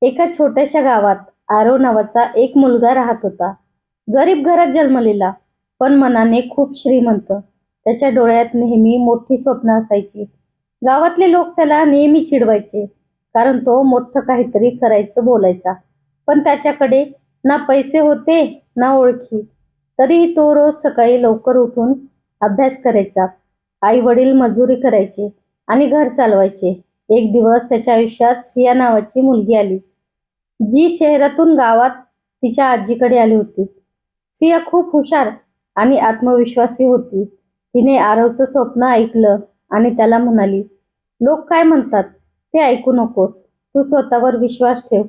एका छोट्याशा गावात आरव नावाचा एक मुलगा राहत होता. गरीब घरात जन्मलेला, पण मनाने खूप श्रीमंत. त्याच्या डोळ्यात नेहमी मोठी स्वप्न असायची. गावातले लोक त्याला नेहमी चिडवायचे, कारण तो मोठं काहीतरी करायचं बोलायचा. पण त्याच्याकडे ना पैसे होते ना ओळखी. तरीही तो रोज सकाळी लवकर उठून अभ्यास करायचा. आई वडील मजुरी करायचे आणि घर चालवायचे. एक दिवस त्याच्या आयुष्यात सिया नावाची मुलगी आली, जी शहरातून गावात तिच्या आजीकडे आली होती. सिया खूप हुशार आणि आत्मविश्वासी होती. तिने आरवचं स्वप्न ऐकलं आणि त्याला म्हणाली, लोक काय म्हणतात ते ऐकू नकोस, तू स्वतःवर विश्वास ठेव.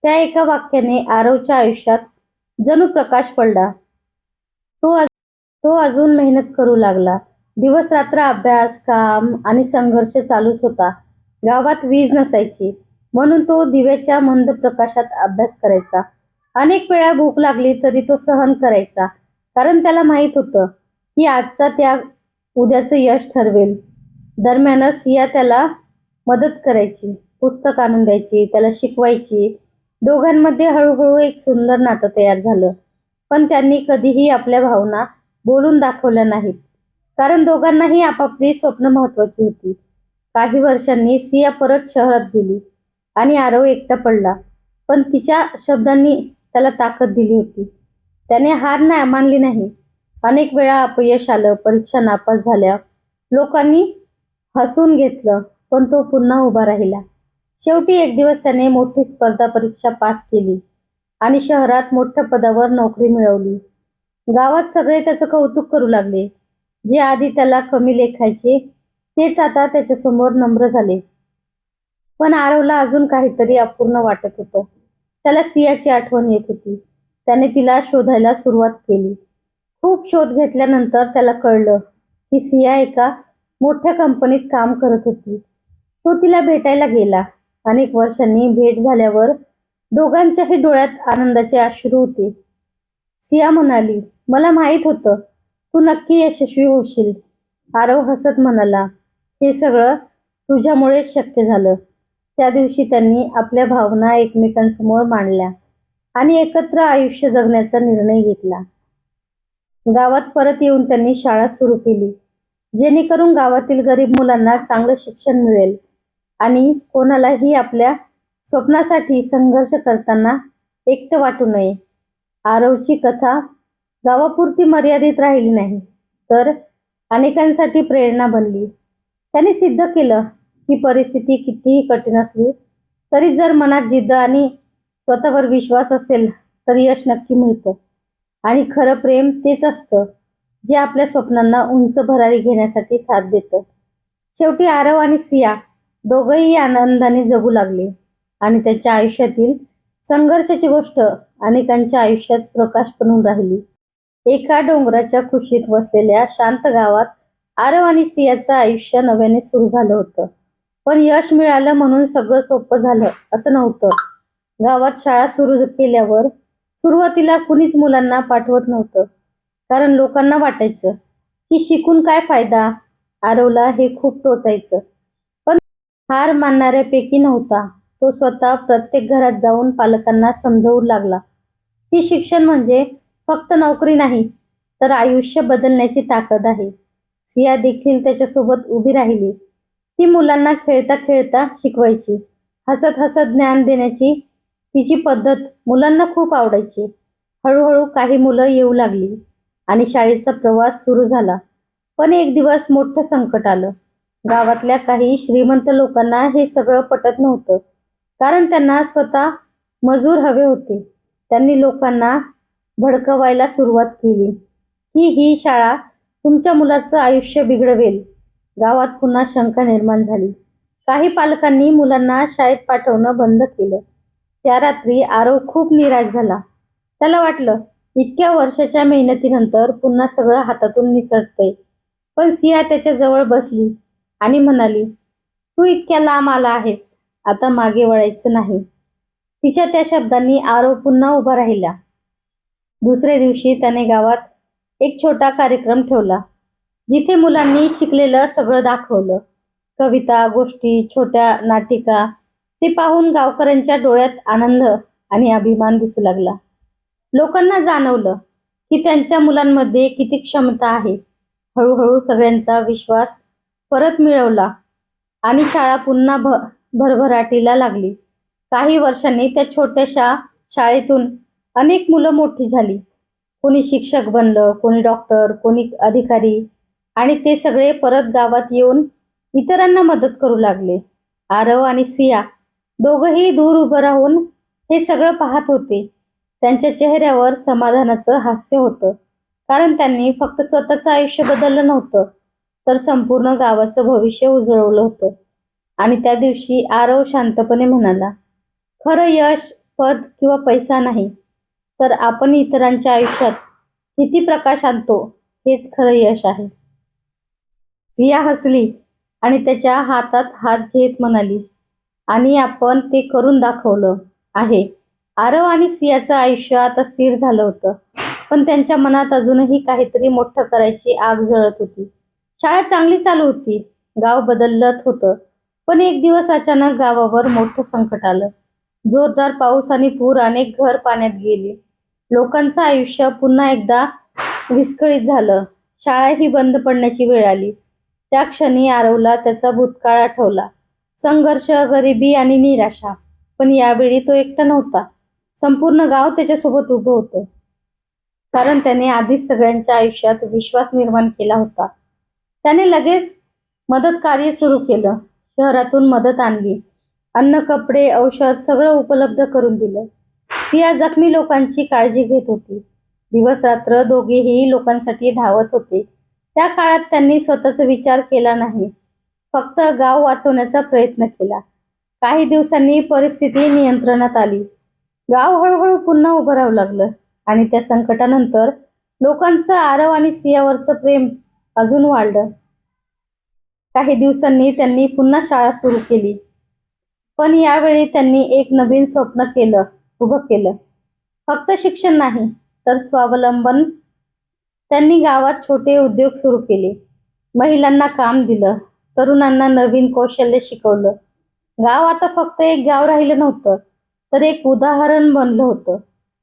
त्या एका वाक्याने आरवच्या आयुष्यात जणू प्रकाश पडला. तो अजून मेहनत करू लागला. दिवस रात्र अभ्यास, काम आणि संघर्ष चालूच होता. गावात वीज नसायची, म्हणून तो दिव्याच्या मंद प्रकाशात अभ्यास करायचा. अनेक वेळा भूक लागली तरी तो सहन करायचा, कारण त्याला माहित होतं की आजचा त्याग उद्याचं यश ठरवेल. दरम्यानच सिया त्याला मदत करायची, पुस्तक आणून द्यायची, त्याला शिकवायची. दोघांमध्ये हळूहळू एक सुंदर नातं तयार झालं. पण त्यांनी कधीही आपल्या भावना बोलून दाखवल्या नाहीत, कारण दोघांनाही आपापली स्वप्न महत्वाची होती. काही वर्षांनी सिया परत शहरात गेली आणि आरव एकटा पडला. पण तिच्या शब्दांनी त्याला ताकद दिली होती. त्याने हार मानली नाही. अनेक वेळा अपयश आलं, परीक्षा नापास झाल्या, लोकांनी हसून घेतलं, पण तो पुन्हा उभा राहिला. शेवटी एक दिवस त्याने मोठी स्पर्धा परीक्षा पास केली आणि शहरात मोठ्या पदावर नोकरी मिळवली. गावात सगळे त्याचं कौतुक करू लागले. जे आधी त्याला कमी लेखायचे तेच आता त्याच्यासमोर नम्र झाले. पण आरवला अजून काहीतरी अपूर्ण वाटत होतं. त्याला सियाची आठवण येत होती. त्याने तिला शोधायला सुरुवात केली. खूप शोध घेतल्यानंतर त्याला कळलं की सिया एका मोठ्या कंपनीत काम करत होती. तो तिला भेटायला गेला. अनेक वर्षांनी भेट झाल्यावर दोघांच्याही डोळ्यात आनंदाचे अश्रू होते. सिया म्हणाली, मला माहित होतं तू नक्की यशस्वी होशील. आरव हसत म्हणाला, हे सगळं तुझ्यामुळे शक्य झालं. त्या दिवशी त्यांनी आपल्या भावना एकमेकांसमोर मांडल्या आणि एकत्र आयुष्य जगण्याचा निर्णय घेतला. गावात परत येऊन त्यांनी शाळा सुरू केली, जेणेकरून गावातील गरीब मुलांना चांगलं शिक्षण मिळेल आणि कोणालाही आपल्या स्वप्नासाठी संघर्ष करताना एकटं वाटू नये. आरवची कथा गावापुरती मर्यादित राहिली नाही, तर अनेकांसाठी प्रेरणा बनली. त्याने सिद्ध केलं की परिस्थिती कितीही कठीण असली तरी जर मनात जिद्द आणि स्वतःवर विश्वास असेल तर यश नक्की मिळतं. आणि खरं प्रेम तेच असतं जे आपल्या स्वप्नांना उंच भरारी घेण्यासाठी साथ देतं. शेवटी आरव आणि सिया दोघंही आनंदाने जगू लागले आणि त्यांच्या आयुष्यातील संघर्षाची गोष्ट अनेकांच्या आयुष्यात प्रकाश बनून राहिली. एका डोंगराच्या कुशीत वसलेल्या शांत गावात आरव आणि सियाचं आयुष्य नव्याने सुरू झालं होतं. पण यश मिळालं म्हणून सगळं सोपं झालं असं नव्हतं. गावात शाळा सुरू केल्यावर सुरुवातीला कुणीच मुलांना पाठवत नव्हतं, कारण लोकांना वाटायचं की शिकून काय फायदा. आरवला हे खूप टोचायचं, पण हार मानणाऱ्यापैकी नव्हता. तो स्वतः प्रत्येक घरात जाऊन पालकांना समजावू लागला की शिक्षण म्हणजे फक्त नोकरी नाही, तर आयुष्य बदलण्याची ताकद आहे. सिया देखील त्याच्यासोबत उभी राहिली. ती मुलांना खेळता खेळता शिकवायची, हसत हसत ज्ञान देण्याची तिची पद्धत मुलांना खूप आवडायची. हळूहळू काही मुलं येऊ लागली आणि शाळेचा प्रवास सुरू झाला. पण एक दिवस मोठं संकट आलं. गावातल्या काही श्रीमंत लोकांना हे सगळं पटत नव्हतं, कारण त्यांना स्वतः मजूर हवे होते. त्यांनी लोकांना भडकवायला सुरुवात केली की ही शाळा तुमच्या मुलाचं आयुष्य बिघडवेल. गावात पुन्हा शंका निर्माण झाली. काही पालकांनी मुलांना शाळेत पाठवणं बंद केलं. त्या रात्री आरव खूप निराश झाला. त्याला वाटलं, इतक्या वर्षाच्या मेहनतीनंतर पुन्हा सगळं हातातून निसटतंय. पण सिया त्याच्या जवळ बसली आणि म्हणाली, तू इतक्या लांब आला आहेस, आता मागे वळायचं नाही. तिच्या त्या शब्दांनी आरव पुन्हा उभा राहिला. दुसऱ्या दिवशी त्याने गावात एक छोटा कार्यक्रम ठेवला, जिथे मुलांनी शिकलेलं सगळं दाखवलं. कविता, गोष्टी, छोट्या नाटिका ते पाहून गावकऱ्यांच्या डोळ्यात आनंद आणि अभिमान दिसू लागला. लोकांना जाणवलं की त्यांच्या मुलांमध्ये किती क्षमता आहे. हळूहळू सगळ्यांचा विश्वास परत मिळवला आणि शाळा पुन्हा भरभराटीला लागली. काही वर्षांनी त्या छोट्याशा शाळेतून अनेक मुलं मोठी झाली. कोणी शिक्षक बनलं, कोणी डॉक्टर, कोणी अधिकारी, आणि ते सगळे परत गावात येऊन इतरांना मदत करू लागले. आरव आणि सिया दोघंही दूर उभं राहून हे सगळं पाहत होते. त्यांच्या चेहऱ्यावर समाधानाचं हास्य होतं, कारण त्यांनी फक्त स्वतःचं आयुष्य बदललं नव्हतं, तर संपूर्ण गावाचं भविष्य उजळवलं होतं. आणि त्या दिवशी आरव शांतपणे म्हणाला, खरं यश पद किंवा पैसा नाही, तर आपण इतरांच्या आयुष्यात किती प्रकाश आणतो हेच खरं यश आहे. सिया हसली आणि त्याच्या हातात हात घेत म्हणाली, आणि आपण ते करून दाखवलं आहे. आरव आणि सियाचं आयुष्य आता स्थिर झालं होतं, पण त्यांच्या मनात अजूनही काहीतरी मोठं करायची आग जळत होती. शाळा चांगली चालू होती, गाव बदलत होतं, पण एक दिवस अचानक गावावर मोठं संकट आलं. जोरदार पाऊस आणि पूर अनेक घर पाण्यात गेली. लोकांचं आयुष्य पुन्हा एकदा विस्कळीत झालं. शाळाही बंद पडण्याची वेळ आली. त्या क्षणी आरवला त्याचा भूतकाळ आठवला. संघर्ष, गरिबी आणि निराशा. पण यावेळी तो एकटा नव्हता. संपूर्ण गाव त्याच्यासोबत उभं होतं, कारण त्याने आधीच सगळ्यांच्या आयुष्यात विश्वास निर्माण केला होता. त्याने लगेच मदत कार्य सुरू केलं. शहरातून मदत आणली. अन्न, कपडे, औषध सगळं उपलब्ध करून दिलं. सिया जखमी लोकांची काळजी घेत होती. दिवस रात्र दोघेही लोकांसाठी धावत होते. त्या काळात त्यांनी स्वतःचा विचार केला नाही, फक्त गाव वाचवण्याचा प्रयत्न केला. काही दिवसांनी परिस्थिती नियंत्रणात आली. गाव हळूहळू पुन्हा उभं राहू लागलं, आणि त्या संकटानंतर लोकांचं आरव आणि सियावरचं प्रेम अजून वाढलं. काही दिवसांनी त्यांनी पुन्हा शाळा सुरू केली, पण यावेळी त्यांनी एक नवीन स्वप्न उभं केलं. फक्त शिक्षण नाही, तर स्वावलंबन. त्यांनी गावात छोटे उद्योग सुरू केले, महिलांना काम दिलं, तरुणांना नवीन कौशल्य शिकवलं. गाव आता फक्त एक गाव राहिलं नव्हतं, तर एक उदाहरण बनलं होतं.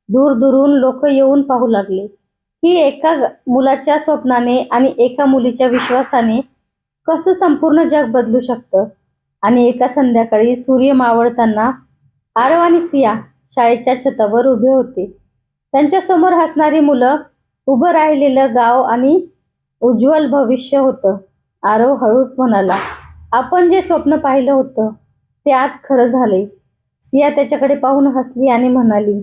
दूर दूरून लोक येऊन पाहू लागले की एका मुलाच्या स्वप्नाने आणि एका मुलीच्या विश्वासाने कसं संपूर्ण जग बदलू शकतं. आणि एका संध्याकाळी सूर्य मावळताना आरव आणि सिया शाळेच्या छतावर उभे होते. त्यांच्यासमोर हसणारी मुलं, उभं राहिलेलं गाव आणि उज्ज्वल भविष्य होतं. आरव हळूच म्हणाला, आपण जे स्वप्न पाहिलं होतं ते आज खरं झालंय. सिया त्याच्याकडे पाहून हसली आणि म्हणाली,